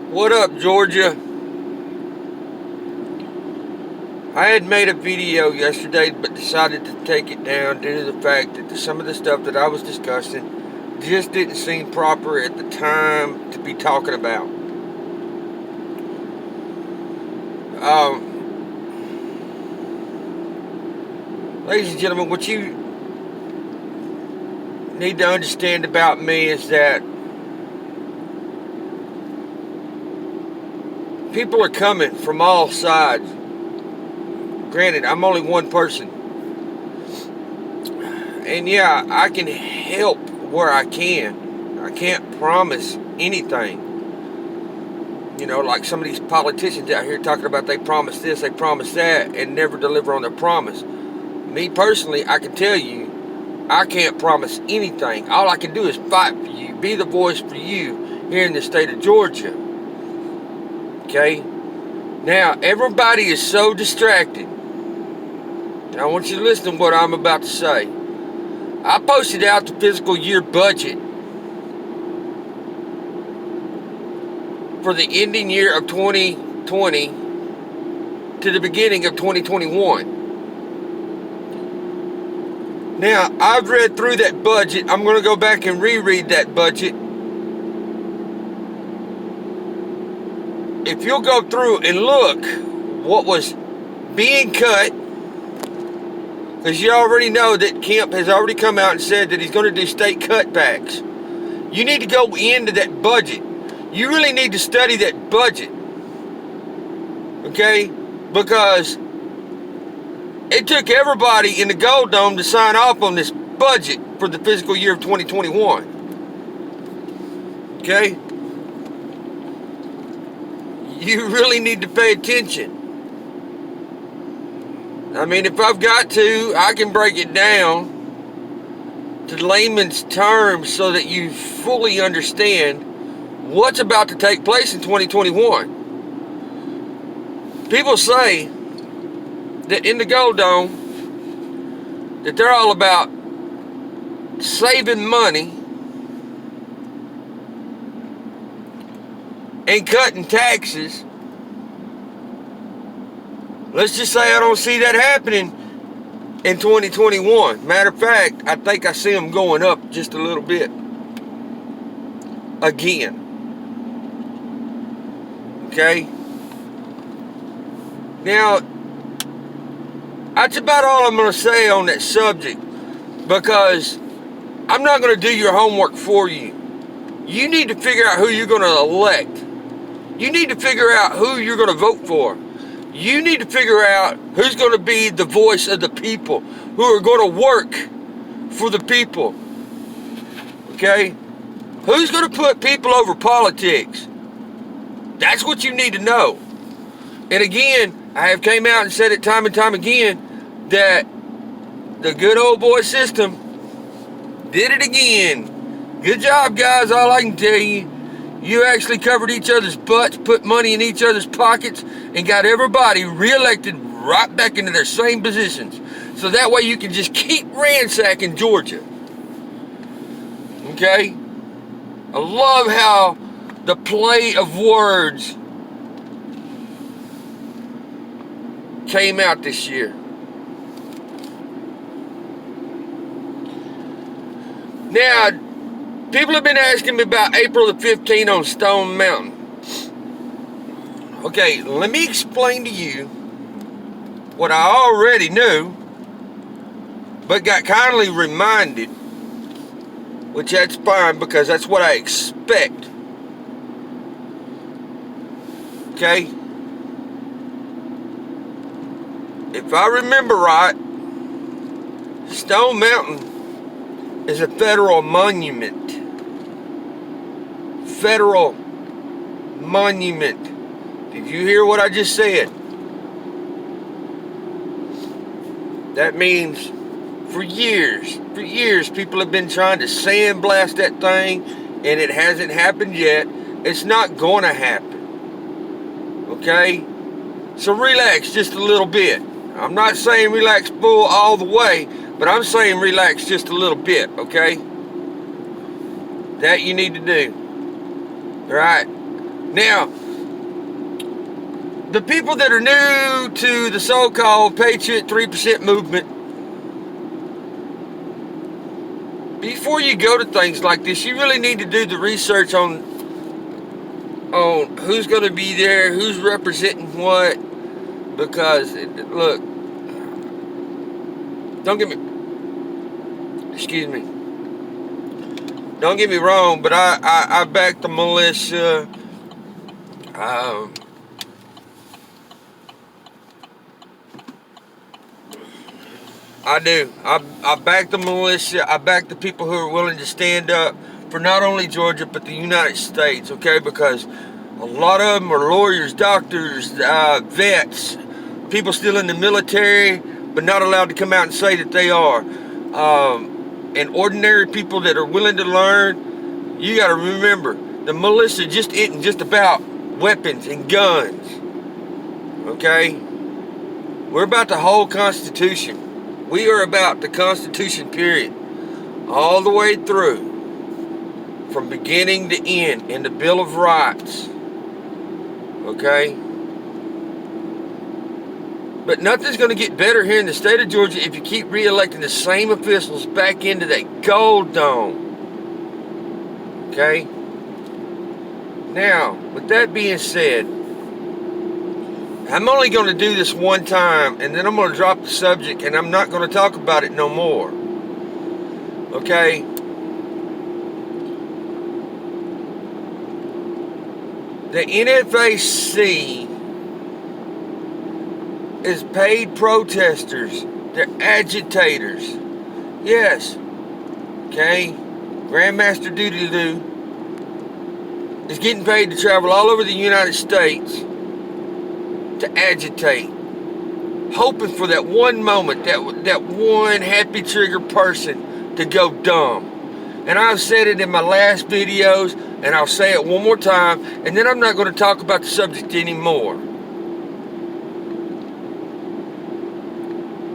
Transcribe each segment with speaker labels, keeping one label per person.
Speaker 1: What up, Georgia? I had made a video yesterday but decided to take it down due to the fact that some of the stuff that I was discussing just didn't seem proper at the time to be talking about. Ladies and gentlemen, what you need to understand about me is that people are coming from all sides. Granted, I'm only one person. And yeah, I can help where I can. I can't promise anything. You know, like some of these politicians out here talking about they promise this, they promise that, and never deliver on their promise. Me personally, I can tell you, I can't promise anything. All I can do is fight for you, be the voice for you here in the state of Georgia. Okay? Now, everybody is so distracted. And I want you to listen to what I'm about to say. I posted out the fiscal year budget for the ending year of 2020 to the beginning of 2021. Now, I've read through that budget. I'm going to go back and reread that budget. If you'll go through and look what was being cut, because you already know that Kemp has already come out and said that he's going to do state cutbacks. You need to go into that budget. You really need to study that budget. Okay? Because it took everybody in the Gold Dome to sign off on this budget for the fiscal year of 2021. Okay? You really need to pay attention. I mean, if I've got to, I can break it down to layman's terms so that you fully understand what's about to take place in 2021. People say that in the Gold Dome, that they're all about saving money and cutting taxes. Let's just say I don't see that happening in 2021. Matter of fact, I think I see them going up just a little bit. Again. Okay? Now, that's about all I'm going to say on that subject, because I'm not going to do your homework for you. You need to figure out who you're going to elect. You need to figure out who you're going to vote for. You need to figure out who's going to be the voice of the people, who are going to work for the people. Okay? Who's going to put people over politics? That's what you need to know. And again, I have came out and said it time and time again that the good old boy system did it again. Good job, guys. All I can tell you. You actually covered each other's butts, put money in each other's pockets, and got everybody reelected right back into their same positions. So that way you can just keep ransacking Georgia. Okay? I love how the play of words came out this year. Now, people have been asking me about April the 15th on Stone Mountain. Okay, let me explain to you what I already knew, but got kindly reminded, which that's fine because that's what I expect. Okay? If I remember right, Stone Mountain is a federal monument. Federal monument. Did you hear what I just said? That means for years, people have been trying to sandblast that thing, and it hasn't happened yet. It's not going to happen. Okay? So relax just a little bit. I'm not saying relax full all the way, but I'm saying relax just a little bit, okay? That you need to do. All right? Now, the people that are new to the so-called Patriot 3% movement, before you go to things like this, you really need to do the research on who's going to be there, who's representing what, because, look, don't get me wrong, but I back the militia. I do. I back the militia. I back the people who are willing to stand up for not only Georgia, but the United States, okay? Because a lot of them are lawyers, doctors, vets, people still in the military, but not allowed to come out and say that they are. And ordinary people that are willing to learn. You got to remember, the militia just isn't just about weapons and guns, okay? We're about the whole Constitution. We are about the Constitution, period. All the way through. From beginning to end. In the Bill of Rights. Okay? But nothing's going to get better here in the state of Georgia if you keep re-electing the same officials back into that gold dome. Okay? Now, with that being said, I'm only going to do this one time, and then I'm going to drop the subject, and I'm not going to talk about it no more. Okay? The NFAC is paid protesters. They're agitators. Yes. Okay? Grandmaster Doodle-Doo is getting paid to travel all over the United States to agitate, hoping for that one moment, that one happy trigger person to go dumb. And I've said it in my last videos, and I'll say it one more time, and then I'm not going to talk about the subject anymore.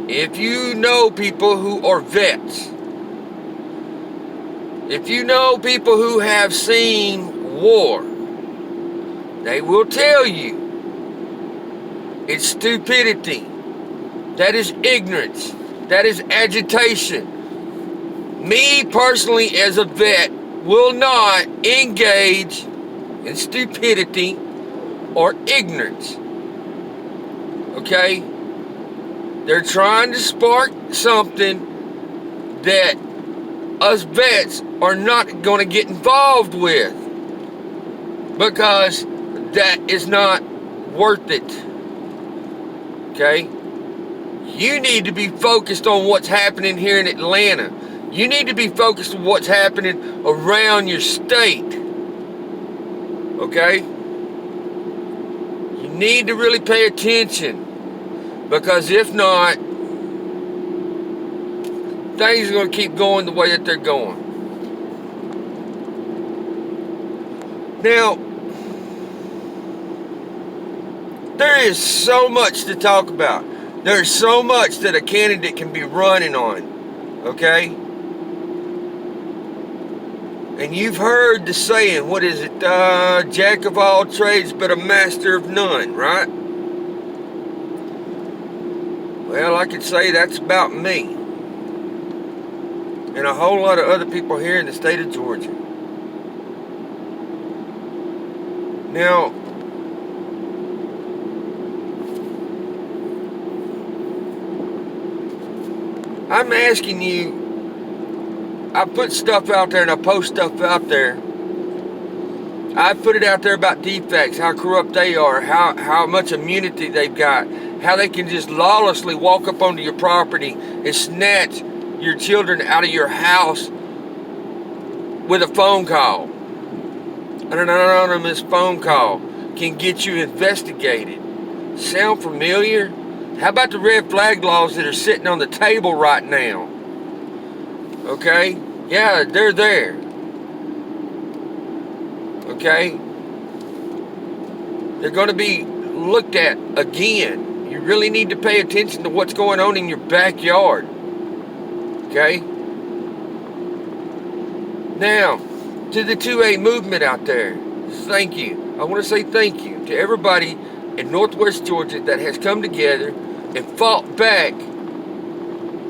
Speaker 1: If you know people who are vets, if you know people who have seen war, they will tell you it's stupidity. That is ignorance. That is agitation. Me personally, as a vet, will not engage in stupidity or ignorance. Okay? They're trying to spark something that us vets are not going to get involved with, because that is not worth it. Okay? You need to be focused on what's happening here in Atlanta. You need to be focused on what's happening around your state. Okay? You need to really pay attention, because if not, things are going to keep going the way that they're going. Now, there is so much to talk about. There's so much that a candidate can be running on, okay? And you've heard the saying, what is it? Jack of all trades, but a master of none, right? Well, I could say that's about me. And a whole lot of other people here in the state of Georgia. Now, I'm asking you, I put stuff out there and I post stuff out there. I put it out there about defects, how corrupt they are, how much immunity they've got, how they can just lawlessly walk up onto your property and snatch your children out of your house with a phone call. An anonymous phone call can get you investigated. Sound familiar? How about the red flag laws that are sitting on the table right now? Okay? Yeah, they're there. Okay? They're going to be looked at again. You really need to pay attention to what's going on in your backyard. Okay? Now, to the 2A movement out there, thank you. I want to say thank you to everybody in Northwest Georgia that has come together and fought back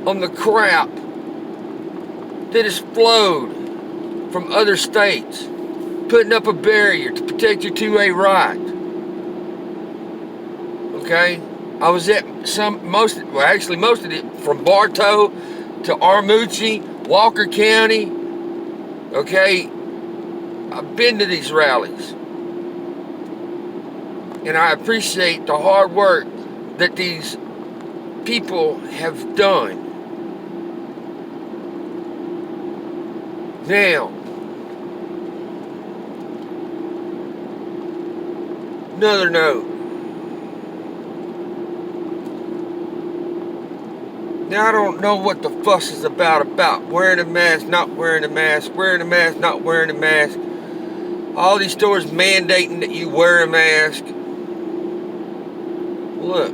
Speaker 1: on the crap that has flowed from other states, putting up a barrier to protect your 2A right. Okay? I was at most of it, from Bartow to Armuchee, Walker County. Okay? I've been to these rallies. And I appreciate the hard work that these people have done. Now, another note. Now, I don't know what the fuss is about wearing a mask, not wearing a mask, wearing a mask, not wearing a mask. All these stores mandating that you wear a mask. Look,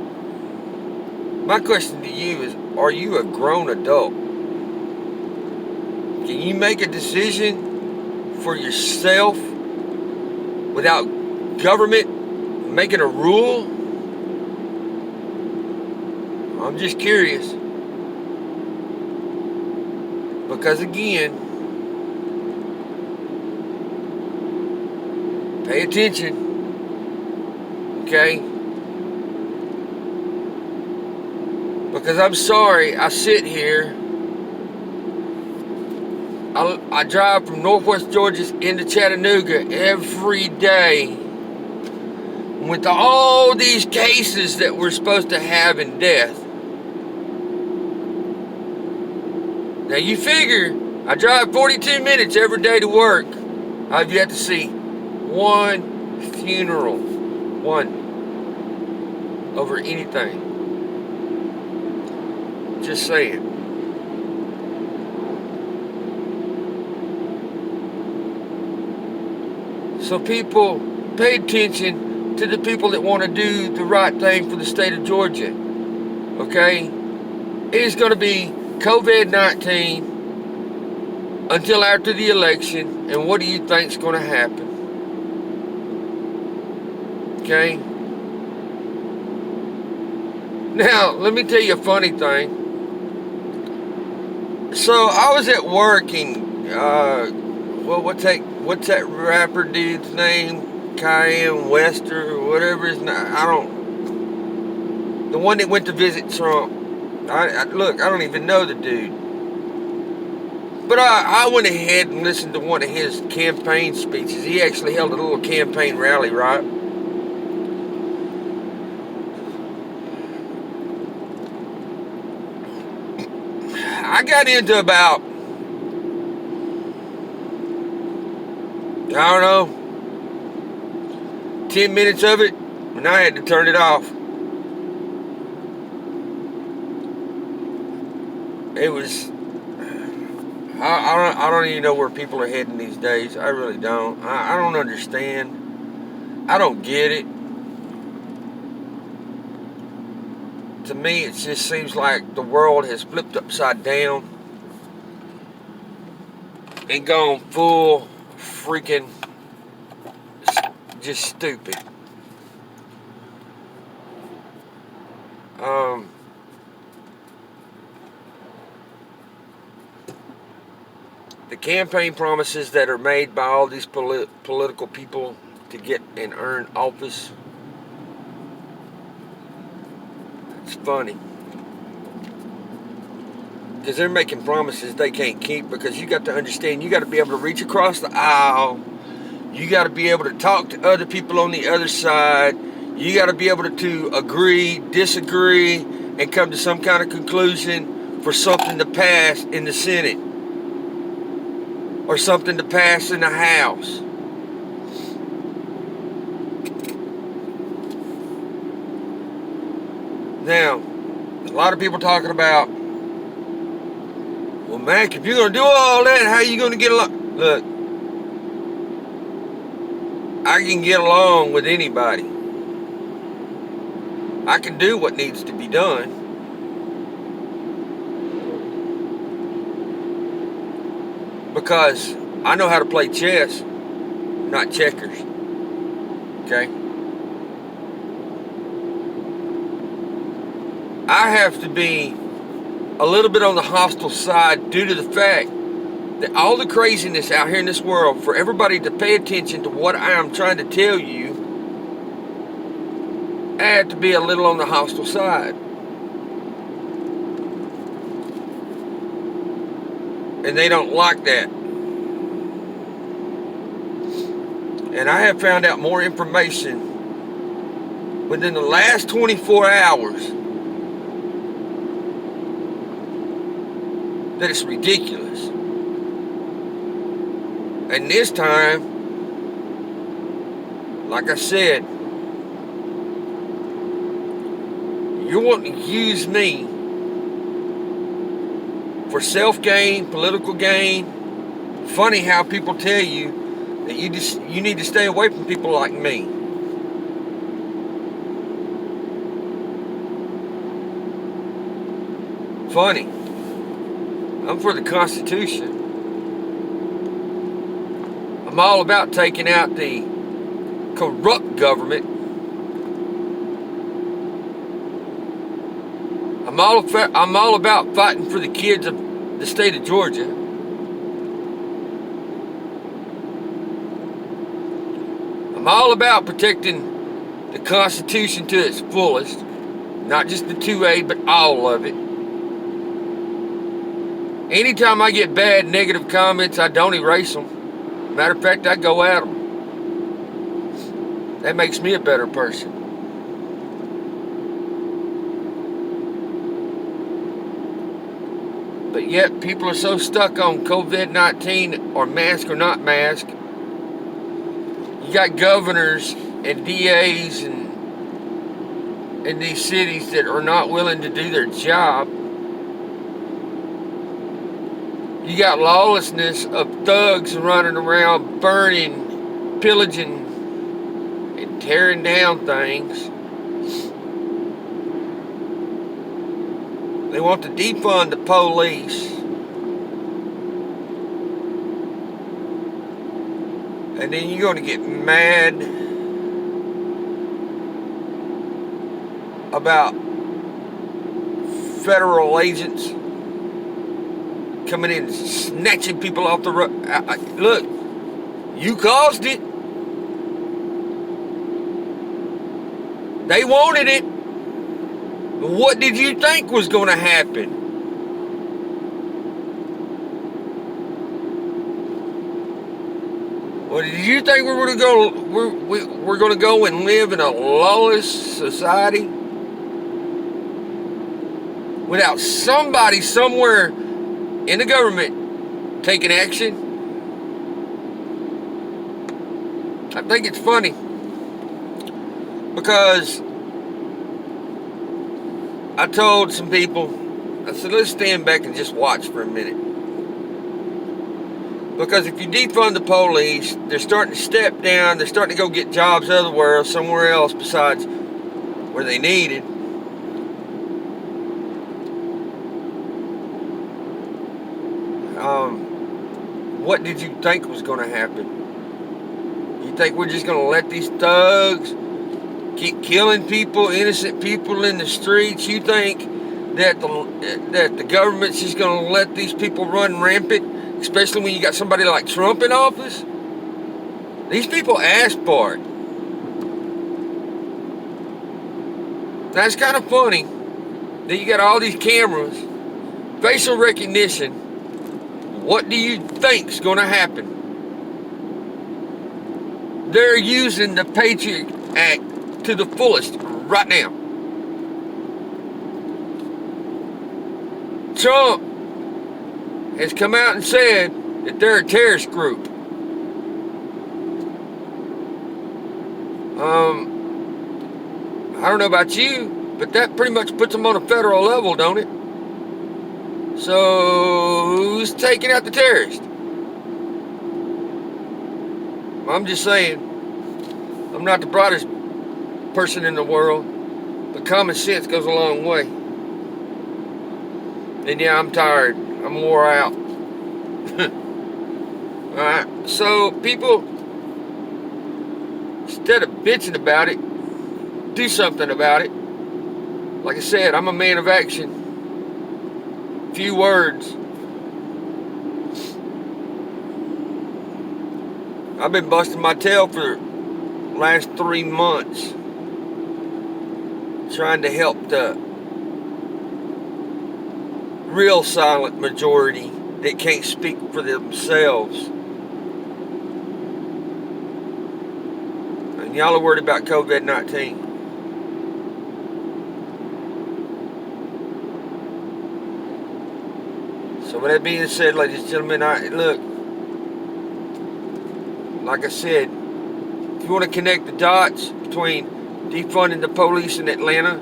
Speaker 1: my question to you is, are you a grown adult? Can you make a decision for yourself without government making a rule? I'm just curious. Because again, pay attention. Okay? Because I'm sorry, I sit here. I drive from Northwest Georgia into Chattanooga every day with all these cases that we're supposed to have in death. Now you figure, I drive 42 minutes every day to work. I've yet to see one funeral. One. Over anything. Just saying. So people, pay attention to the people that want to do the right thing for the state of Georgia. Okay? It is going to be COVID-19 until after the election. And what do you think is going to happen? Okay? Now, let me tell you a funny thing. So I was at work and what's that rapper dude's name? Kanye West or whatever his name. The one that went to visit Trump. Look, I don't even know the dude. But I went ahead and listened to one of his campaign speeches. He actually held a little campaign rally, right? I got into about, I don't know, 10 minutes of it, and I had to turn it off. It was, I don't even know where people are heading these days. I really don't. I don't understand. I don't get it. To me, it just seems like the world has flipped upside down and gone full freaking just stupid. The campaign promises that are made by all these political people to get and earn office, it's funny. Because they're making promises they can't keep, because you got to understand, you got to be able to reach across the aisle. You got to be able to talk to other people on the other side. You got to be able to agree, disagree, and come to some kind of conclusion for something to pass in the Senate or something to pass in the House. Now, a lot of people talking about, well, Mac, if you're going to do all that, how are you going to get along? Look, I can get along with anybody. I can do what needs to be done. Because I know how to play chess, not checkers. Okay? I have to be a little bit on the hostile side due to the fact that all the craziness out here in this world, for everybody to pay attention to what I am trying to tell you, I have to be a little on the hostile side. And they don't like that. And I have found out more information within the last 24 hours that it's ridiculous. And this time, like I said, you're wanting to use me for self-gain, political gain. Funny how people tell you that you need to stay away from people like me. Funny. I'm for the Constitution. I'm all about taking out the corrupt government. I'm all about fighting for the kids of the state of Georgia. I'm all about protecting the Constitution to its fullest. Not just the 2A, but all of it. Anytime I get bad, negative comments, I don't erase them. Matter of fact, I go at them. That makes me a better person. But yet, people are so stuck on COVID-19 or mask or not mask. You got governors and DAs in these cities that are not willing to do their job. You got lawlessness of thugs running around burning, pillaging, and tearing down things. They want to defund the police. And then you're going to get mad about federal agents coming in and snatching people off the road. Look, you caused it. They wanted it. What did you think was going to happen? Well, did you think we were going to go? We're going to go and live in a lawless society without somebody somewhere in the government taking action? I think it's funny because I told some people, I said, let's stand back and just watch for a minute. Because if you defund the police, they're starting to step down, they're starting to go get jobs elsewhere, somewhere else besides where they needed. What did you think was going to happen? You think we're just going to let these thugs keep killing people, innocent people in the streets? You think that the government's just going to let these people run rampant, especially when you got somebody like Trump in office? These people asked for it. Now it's kind of funny that you got all these cameras, facial recognition. What do you think's going to happen? They're using the Patriot Act to the fullest right now. Trump has come out and said that they're a terrorist group. I don't know about you, but that pretty much puts them on a federal level, don't it? So who's taking out the terrorists? I'm just saying, I'm not the brightest person in the world, but common sense goes a long way. And yeah, I'm tired. I'm wore out. Alright, so people, instead of bitching about it, do something about it. Like I said, I'm a man of action. Few words. I've been busting my tail for the last 3 months trying to help the real silent majority that can't speak for themselves. And y'all are worried about COVID-19. So with that being said, ladies and gentlemen, look, like I said, if you want to connect the dots between defunding the police in Atlanta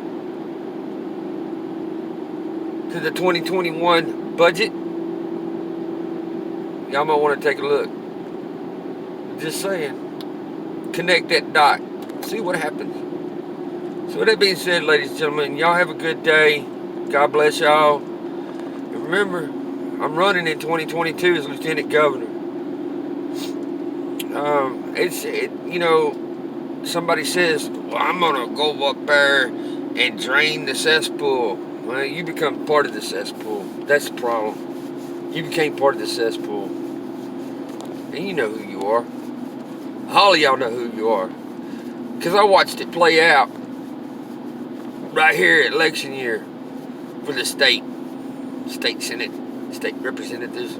Speaker 1: to the 2021 budget, y'all might want to take a look. Just saying. Connect that dot. See what happens. So with that being said, ladies and gentlemen, y'all have a good day. God bless y'all. And remember, I'm running in 2022 as Lieutenant Governor. Somebody says, well, I'm going to go up there and drain the cesspool. Well, you become part of the cesspool. That's the problem. You became part of the cesspool. And you know who you are. All of y'all know who you are. Because I watched it play out right here at election year for the state senate, state representatives.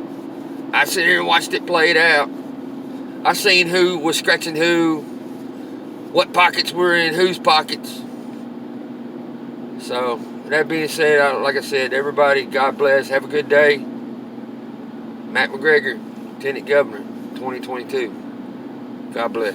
Speaker 1: I sit here and watched it play it out. I seen who was scratching who, what pockets were in whose pockets. So, that being said, like I said, everybody, God bless. Have a good day. Matt McGregor, Lieutenant Governor, 2022. God bless.